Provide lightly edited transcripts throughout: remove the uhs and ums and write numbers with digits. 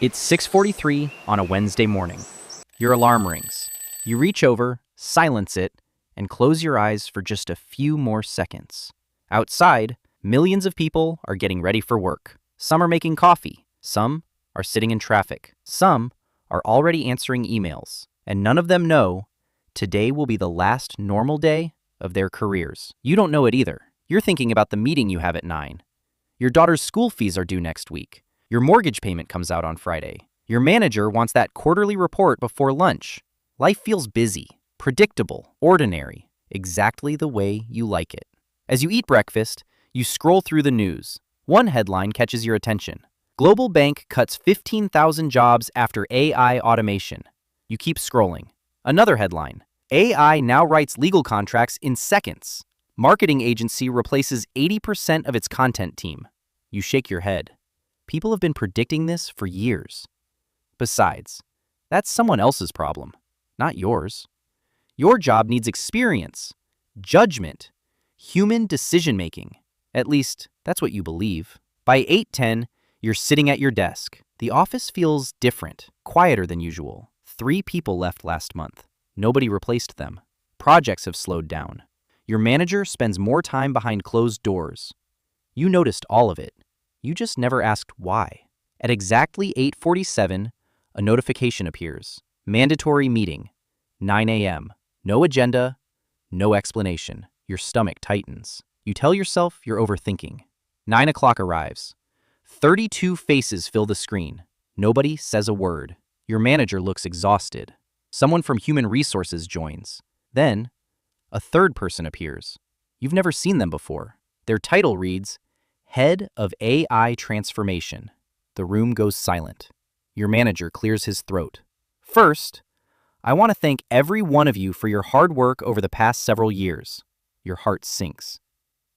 It's 6:43 on a Wednesday morning. Your alarm rings. You reach over, silence it, and close your eyes for just a few more seconds. Outside, millions of people are getting ready for work. Some are making coffee. Some are sitting in traffic. Some are already answering emails. And none of them know today will be the last normal day of their careers. You don't know it either. You're thinking about the meeting you have at 9. Your daughter's school fees are due next week. Your mortgage payment comes out on Friday. Your manager wants that quarterly report before lunch. Life feels busy, predictable, ordinary, exactly the way you like it. As you eat breakfast, you scroll through the news. One headline catches your attention. Global bank cuts 15,000 jobs after AI automation. You keep scrolling. Another headline. AI now writes legal contracts in seconds. Marketing agency replaces 80% of its content team. You shake your head. People have been predicting this for years. Besides, that's someone else's problem, not yours. Your job needs experience, judgment, human decision-making. At least, that's what you believe. By 8:10, you're sitting at your desk. The office feels different, quieter than usual. 3 people left last month. Nobody replaced them. Projects have slowed down. Your manager spends more time behind closed doors. You noticed all of it. You just never asked why. At exactly 8:47, a notification appears. Mandatory meeting, 9 a.m. No agenda, no explanation. Your stomach tightens. You tell yourself you're overthinking. 9 o'clock arrives. 32 faces fill the screen. Nobody says a word. Your manager looks exhausted. Someone from Human Resources joins. Then, a third person appears. You've never seen them before. Their title reads, Head of AI Transformation. The room goes silent. Your manager clears his throat. First, I want to thank every one of you for your hard work over the past several years. Your heart sinks.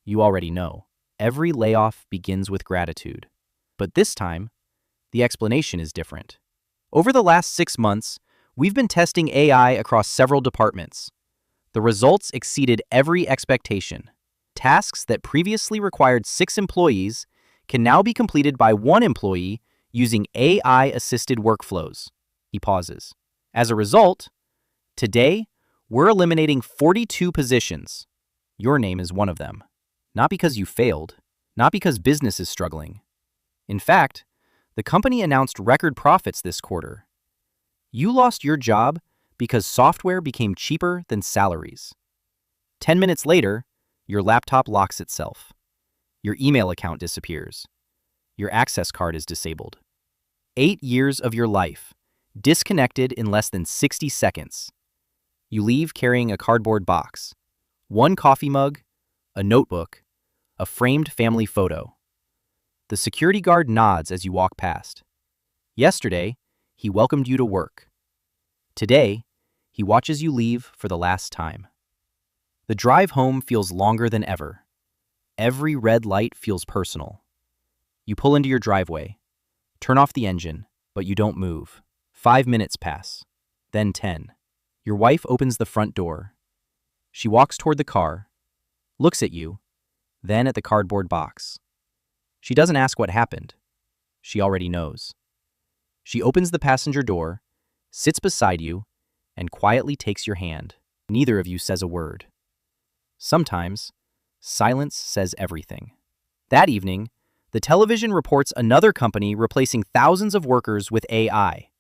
You already know. Every layoff begins with gratitude. But this time, the explanation is different. Over the last 6 months, we've been testing AI across several departments. The results exceeded every expectation. Tasks that previously required 6 employees can now be completed by 1 employee using AI-assisted workflows. He pauses. As a result, today, we're eliminating 42 positions. Your name is one of them. Not because you failed, not because business is struggling. In fact, the company announced record profits this quarter. You lost your job because software became cheaper than salaries. 10 minutes later, your laptop locks itself. Your email account disappears. Your access card is disabled. 8 years of your life, disconnected in less than 60 seconds. You leave carrying a cardboard box, 1 coffee mug, a notebook, a framed family photo. The security guard nods as you walk past. Yesterday, he welcomed you to work. Today, he watches you leave for the last time. The drive home feels longer than ever. Every red light feels personal. You pull into your driveway, turn off the engine, but you don't move. 5 minutes pass, then 10. Your wife opens the front door. She walks toward the car, looks at you, then at the cardboard box. She doesn't ask what happened. She already knows. She opens the passenger door, sits beside you, and quietly takes your hand. Neither of you says a word. Sometimes, silence says everything. That evening, the television reports another company replacing thousands of workers with AI.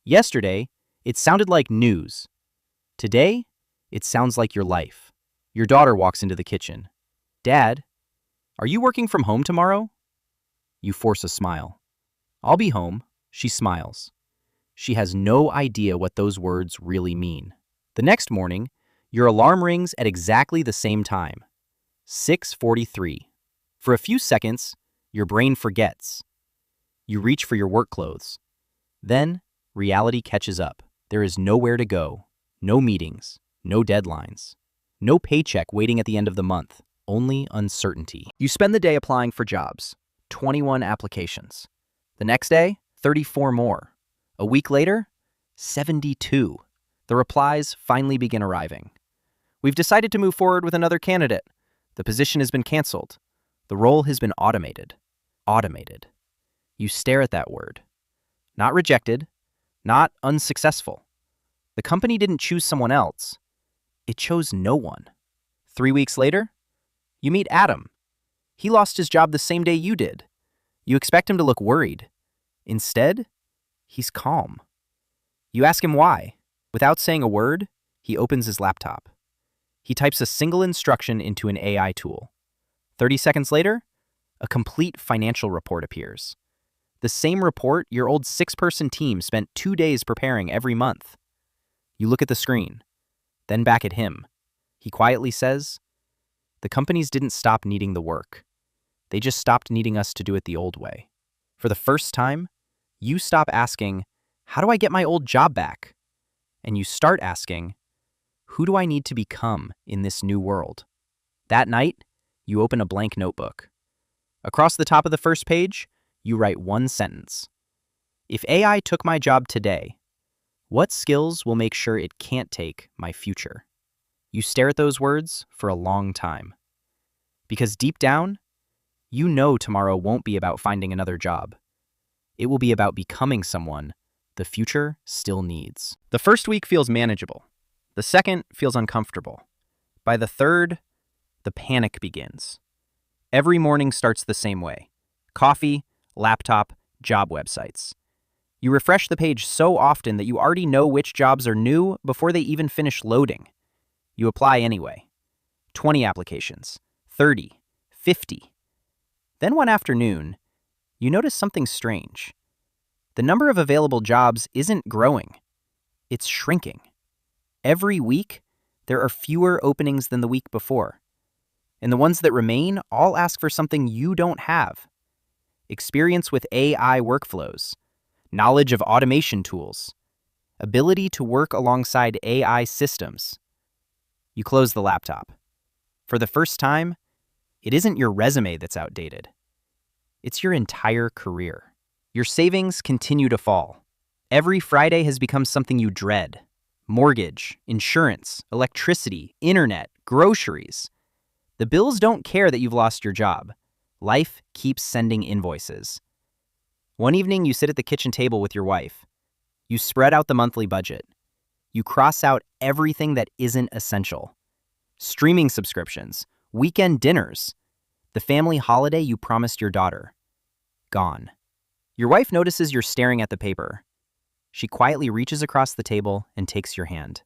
Yesterday, it sounded like news. Today, it sounds like your life. Your daughter walks into the kitchen. Dad, are you working from home tomorrow? You force a smile. I'll be home, she smiles. She has no idea what those words really mean. The next morning, your alarm rings at exactly the same time, 6:43. For a few seconds, your brain forgets. You reach for your work clothes. Then, reality catches up. There is nowhere to go, no meetings, no deadlines, no paycheck waiting at the end of the month, only uncertainty. You spend the day applying for jobs, 21 applications. The next day, 34 more. A week later, 72. The replies finally begin arriving. We've decided to move forward with another candidate. The position has been canceled. The role has been automated. Automated. You stare at that word. Not rejected, not unsuccessful. The company didn't choose someone else. It chose no one. 3 weeks later, you meet Adam. He lost his job the same day you did. You expect him to look worried. Instead, he's calm. You ask him why. Without saying a word, he opens his laptop. He types a single instruction into an AI tool. 30 seconds later, a complete financial report appears. The same report your old 6-person team spent 2 days preparing every month. You look at the screen, then back at him. He quietly says, "The companies didn't stop needing the work. They just stopped needing us to do it the old way." For the first time, you stop asking, "How do I get my old job back?" And you start asking, "Who do I need to become in this new world?" That night, you open a blank notebook. Across the top of the first page, you write one sentence. If AI took my job today, what skills will make sure it can't take my future? You stare at those words for a long time. Because deep down, you know tomorrow won't be about finding another job. It will be about becoming someone the future still needs. The first week feels manageable. The second feels uncomfortable. By the third, the panic begins. Every morning starts the same way. Coffee, laptop, job websites. You refresh the page so often that you already know which jobs are new before they even finish loading. You apply anyway. 20 applications, 30, 50. Then one afternoon, you notice something strange. The number of available jobs isn't growing. It's shrinking. Every week, there are fewer openings than the week before. And the ones that remain all ask for something you don't have. Experience with AI workflows, knowledge of automation tools, ability to work alongside AI systems. You close the laptop. For the first time, it isn't your resume that's outdated. It's your entire career. Your savings continue to fall. Every Friday has become something you dread. Mortgage, insurance, electricity, internet, groceries. The bills don't care that you've lost your job. Life keeps sending invoices. One evening, you sit at the kitchen table with your wife. You spread out the monthly budget. You cross out everything that isn't essential. Streaming subscriptions, weekend dinners, the family holiday you promised your daughter. Gone. Your wife notices you're staring at the paper. She quietly reaches across the table and takes your hand.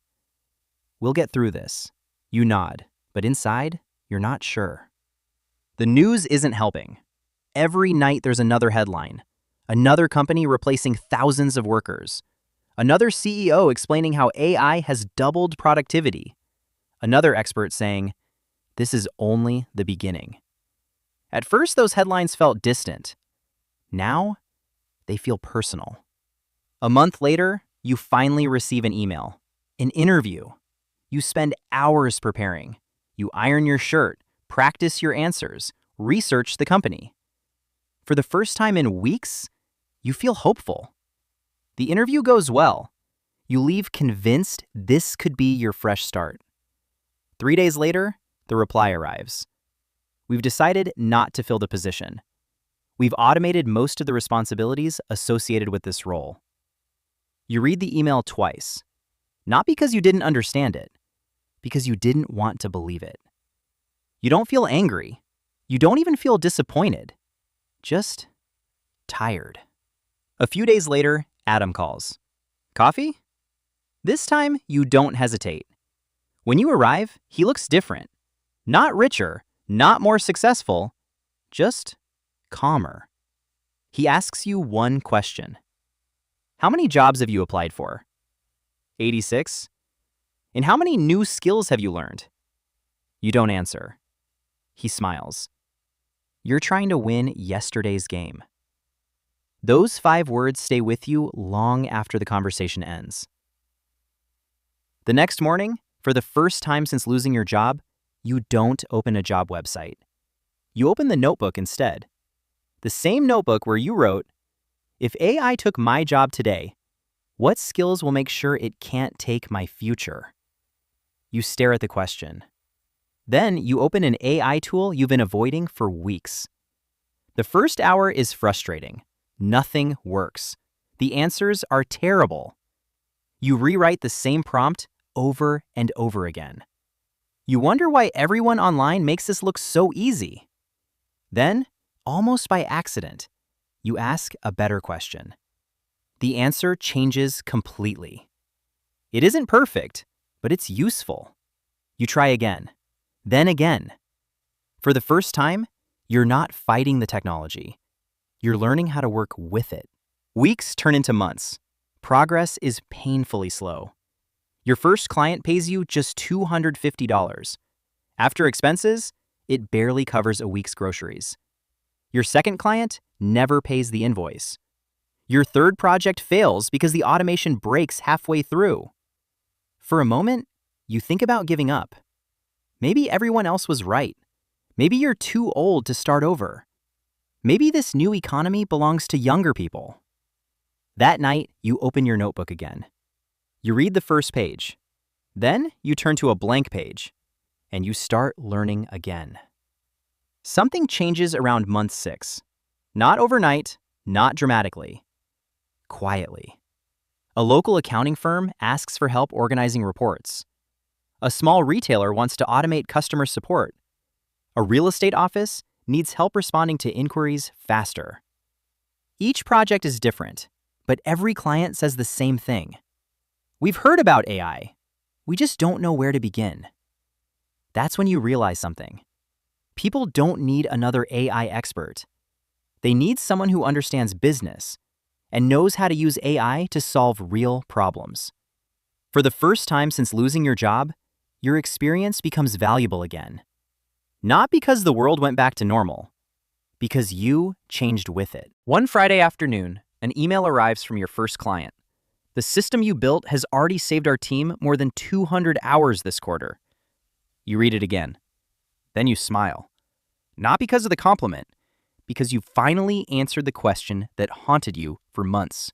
"We'll get through this." You nod, but inside, you're not sure. The news isn't helping. Every night there's another headline. Another company replacing thousands of workers. Another CEO explaining how AI has doubled productivity. Another expert saying, "This is only the beginning." At first, those headlines felt distant. Now, they feel personal. A month later, you finally receive an email, an interview. You spend hours preparing. You iron your shirt, practice your answers, research the company. For the first time in weeks, you feel hopeful. The interview goes well. You leave convinced this could be your fresh start. 3 days later, the reply arrives. "We've decided not to fill the position. We've automated most of the responsibilities associated with this role." You read the email twice, not because you didn't understand it, because you didn't want to believe it. You don't feel angry. You don't even feel disappointed. Just tired. A few days later, Adam calls. "Coffee?" This time, you don't hesitate. When you arrive, he looks different. Not richer, not more successful, just calmer. He asks you one question. "How many jobs have you applied for?" 86. "And how many new skills have you learned?" You don't answer. He smiles. "You're trying to win yesterday's game." Those 5 words stay with you long after the conversation ends. The next morning, for the first time since losing your job, you don't open a job website. You open the notebook instead. The same notebook where you wrote, "If AI took my job today, what skills will make sure it can't take my future?" You stare at the question. Then you open an AI tool you've been avoiding for weeks. The first hour is frustrating. Nothing works. The answers are terrible. You rewrite the same prompt over and over again. You wonder why everyone online makes this look so easy. Then, almost by accident, you ask a better question. The answer changes completely. It isn't perfect, but it's useful. You try again, then again. For the first time, you're not fighting the technology. You're learning how to work with it. Weeks turn into months. Progress is painfully slow. Your first client pays you just $250. After expenses, it barely covers a week's groceries. Your second client never pays the invoice. Your third project fails because the automation breaks halfway through. For a moment, you think about giving up. Maybe everyone else was right. Maybe you're too old to start over. Maybe this new economy belongs to younger people. That night, you open your notebook again. You read the first page. Then you turn to a blank page, and you start learning again. Something changes around month 6. Not overnight, not dramatically. Quietly. A local accounting firm asks for help organizing reports. A small retailer wants to automate customer support. A real estate office needs help responding to inquiries faster. Each project is different, but every client says the same thing. We've heard about AI. We just don't know where to begin. That's when you realize something. People don't need another AI expert. They need someone who understands business and knows how to use AI to solve real problems. For the first time since losing your job, your experience becomes valuable again. Not because the world went back to normal, because you changed with it. One Friday afternoon, an email arrives from your first client. The system you built has already saved our team more than 200 hours this quarter. You read it again. Then you smile. Not because of the compliment, because you finally answered the question that haunted you for months.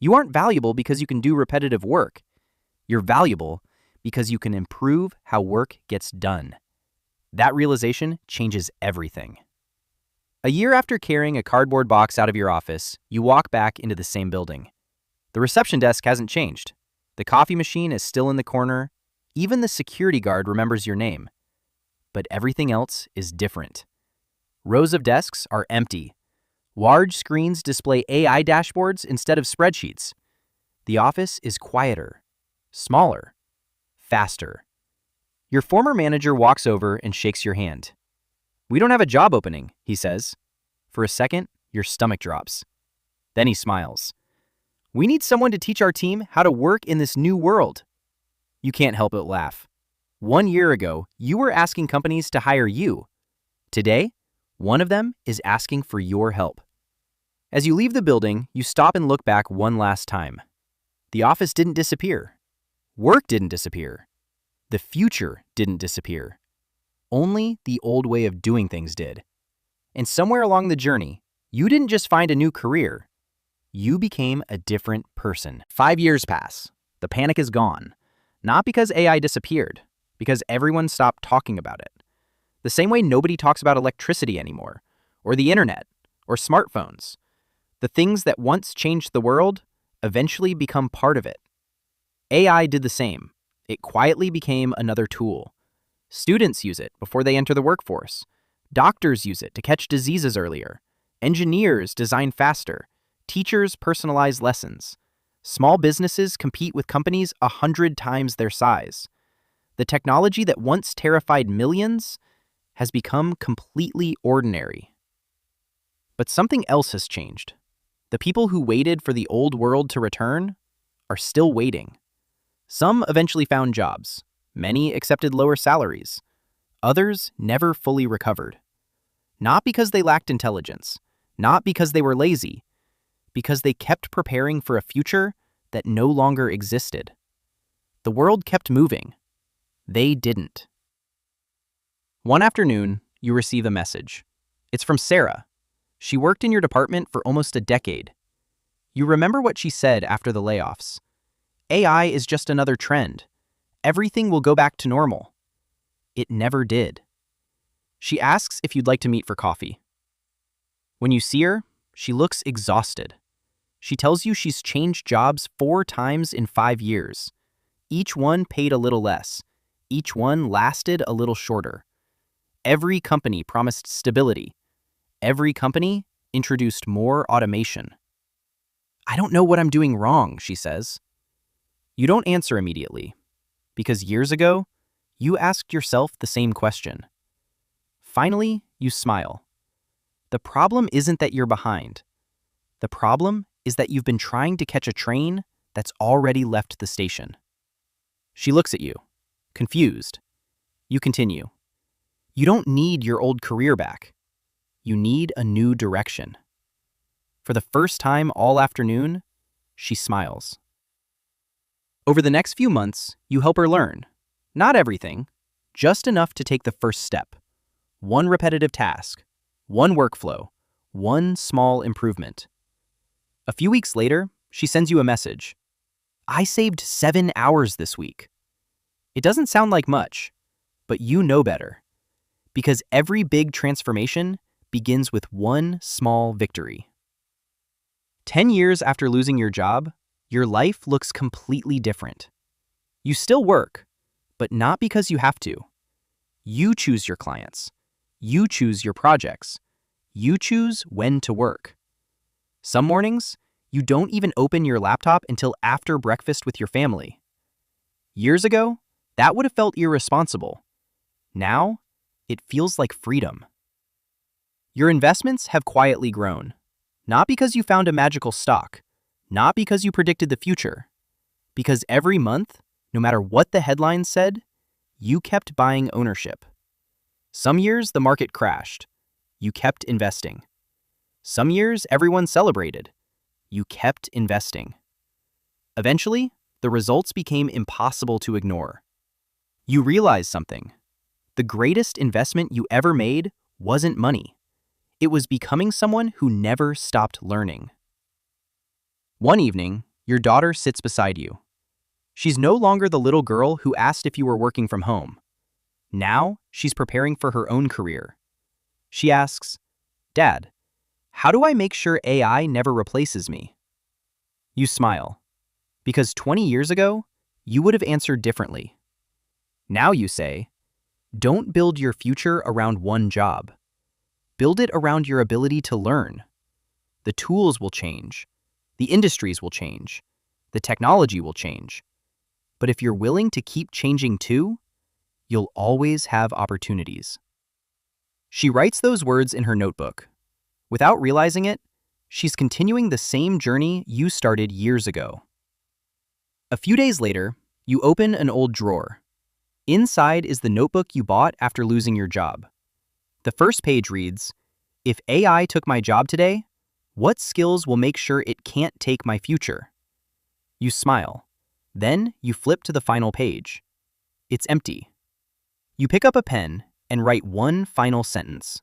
You aren't valuable because you can do repetitive work. You're valuable because you can improve how work gets done. That realization changes everything. A year after carrying a cardboard box out of your office, you walk back into the same building. The reception desk hasn't changed. The coffee machine is still in the corner. Even the security guard remembers your name. But everything else is different. Rows of desks are empty. Large screens display AI dashboards instead of spreadsheets. The office is quieter, smaller, faster. Your former manager walks over and shakes your hand. "We don't have a job opening," he says. For a second, your stomach drops. Then he smiles. "We need someone to teach our team how to work in this new world." You can't help but laugh. 1 year ago, you were asking companies to hire you. Today, one of them is asking for your help. As you leave the building, you stop and look back one last time. The office didn't disappear. Work didn't disappear. The future didn't disappear. Only the old way of doing things did. And somewhere along the journey, you didn't just find a new career. You became a different person. 5 years pass. The panic is gone. Not because AI disappeared, because everyone stopped talking about it. The same way nobody talks about electricity anymore, or the internet, or smartphones. The things that once changed the world eventually become part of it. AI did the same. It quietly became another tool. Students use it before they enter the workforce. Doctors use it to catch diseases earlier. Engineers design faster. Teachers personalize lessons. Small businesses compete with companies 100 times their size. The technology that once terrified millions has become completely ordinary. But something else has changed. The people who waited for the old world to return are still waiting. Some eventually found jobs. Many accepted lower salaries. Others never fully recovered. Not because they lacked intelligence, not because they were lazy, because they kept preparing for a future that no longer existed. The world kept moving. They didn't. One afternoon, you receive a message. It's from Sarah. She worked in your department for almost a decade. You remember what she said after the layoffs. AI is just another trend. Everything will go back to normal. It never did. She asks if you'd like to meet for coffee. When you see her, she looks exhausted. She tells you she's changed jobs 4 times in 5 years. Each one paid a little less. Each one lasted a little shorter. Every company promised stability. Every company introduced more automation. I don't know what I'm doing wrong, she says. You don't answer immediately, because years ago, you asked yourself the same question. Finally, you smile. The problem isn't that you're behind. The problem is that you've been trying to catch a train that's already left the station. She looks at you, confused. You continue. You don't need your old career back. You need a new direction. For the first time all afternoon, she smiles. Over the next few months, you help her learn. Not everything, just enough to take the first step. One repetitive task, one workflow, one small improvement. A few weeks later, she sends you a message. I saved 7 hours this week. It doesn't sound like much, but you know better. Because every big transformation begins with one small victory. 10 years after losing your job, your life looks completely different. You still work, but not because you have to. You choose your clients. You choose your projects. You choose when to work. Some mornings, you don't even open your laptop until after breakfast with your family. Years ago, that would have felt irresponsible. Now, it feels like freedom. Your investments have quietly grown, not because you found a magical stock, not because you predicted the future, because every month, no matter what the headlines said, you kept buying ownership. Some years the market crashed. You kept investing. Some years everyone celebrated. You kept investing. Eventually, the results became impossible to ignore. You realized something. The greatest investment you ever made wasn't money. It was becoming someone who never stopped learning. One evening, your daughter sits beside you. She's no longer the little girl who asked if you were working from home. Now, she's preparing for her own career. She asks, Dad, how do I make sure AI never replaces me? You smile, because 20 years ago, you would have answered differently. Now you say, don't build your future around one job. Build it around your ability to learn. The tools will change. The industries will change. The technology will change. But if you're willing to keep changing too, you'll always have opportunities. She writes those words in her notebook. Without realizing it, she's continuing the same journey you started years ago. A few days later, you open an old drawer. Inside is the notebook you bought after losing your job. The first page reads, If AI took my job today, what skills will make sure it can't take my future? You smile. Then you flip to the final page. It's empty. You pick up a pen and write one final sentence.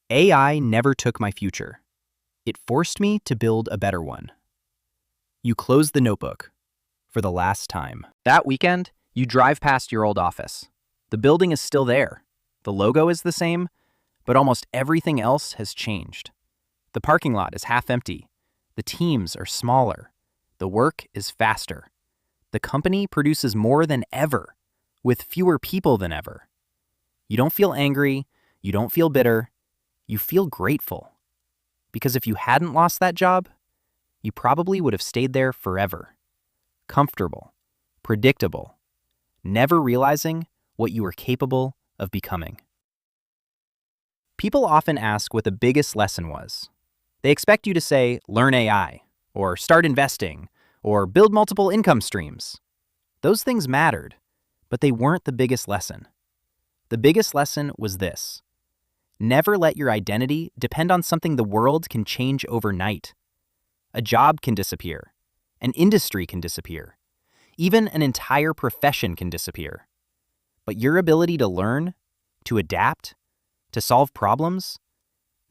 AI never took my future. It forced me to build a better one. You close the notebook for the last time. That weekend, you drive past your old office. The building is still there. The logo is the same, but almost everything else has changed. The parking lot is half empty. The teams are smaller. The work is faster. The company produces more than ever, with fewer people than ever. You don't feel angry. You don't feel bitter. You feel grateful. Because if you hadn't lost that job, you probably would have stayed there forever. Comfortable, predictable, never realizing what you were capable of becoming. People often ask what the biggest lesson was. They expect you to say, learn AI, or start investing, or build multiple income streams. Those things mattered, but they weren't the biggest lesson. The biggest lesson was this. Never let your identity depend on something the world can change overnight. A job can disappear. An industry can disappear. Even an entire profession can disappear. But your ability to learn, to adapt, to solve problems,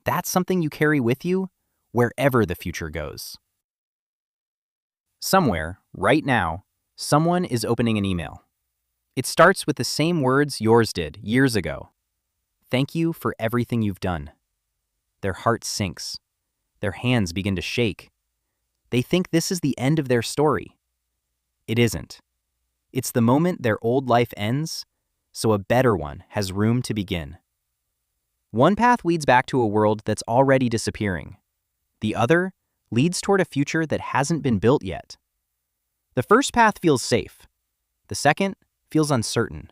that's something you carry with you wherever the future goes. Somewhere, right now, someone is opening an email. It starts with the same words yours did years ago. Thank you for everything you've done. Their heart sinks. Their hands begin to shake. They think this is the end of their story. It isn't. It's the moment their old life ends, so a better one has room to begin. One path leads back to a world that's already disappearing. The other leads toward a future that hasn't been built yet. The first path feels safe. The second feels uncertain.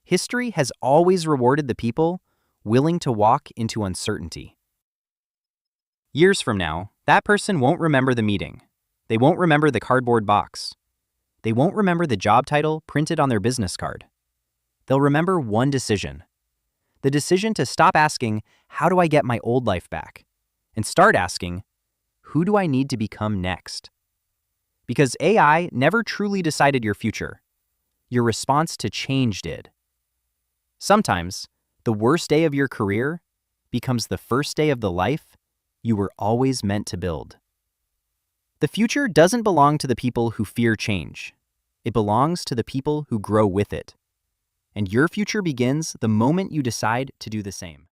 History has always rewarded the people willing to walk into uncertainty. Years from now, that person won't remember the meeting. They won't remember the cardboard box. They won't remember the job title printed on their business card. They'll remember one decision. The decision to stop asking, how do I get my old life back? And start asking, who do I need to become next? Because AI never truly decided your future. Your response to change did. Sometimes, the worst day of your career becomes the first day of the life you were always meant to build. The future doesn't belong to the people who fear change. It belongs to the people who grow with it. And your future begins the moment you decide to do the same.